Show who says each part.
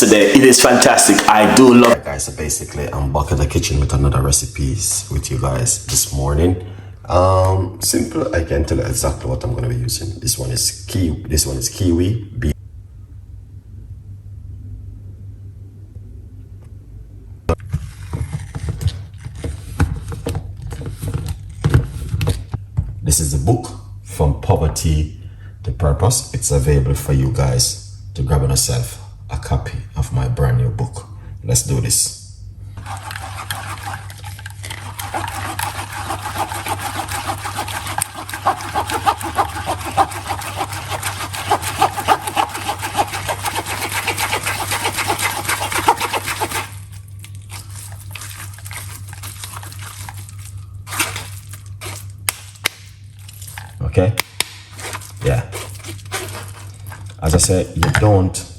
Speaker 1: today. It is fantastic. I do love it.
Speaker 2: Guys, so basically I'm back in the kitchen with another recipes with you guys this morning. Simple. I can tell you exactly what I'm going to be using. This one is kiwi, beet. This is the book From Poverty to Purpose. It's available for you guys to grab on yourself a copy of my brand new book. Let's do this. Okay, yeah, as I said, you don't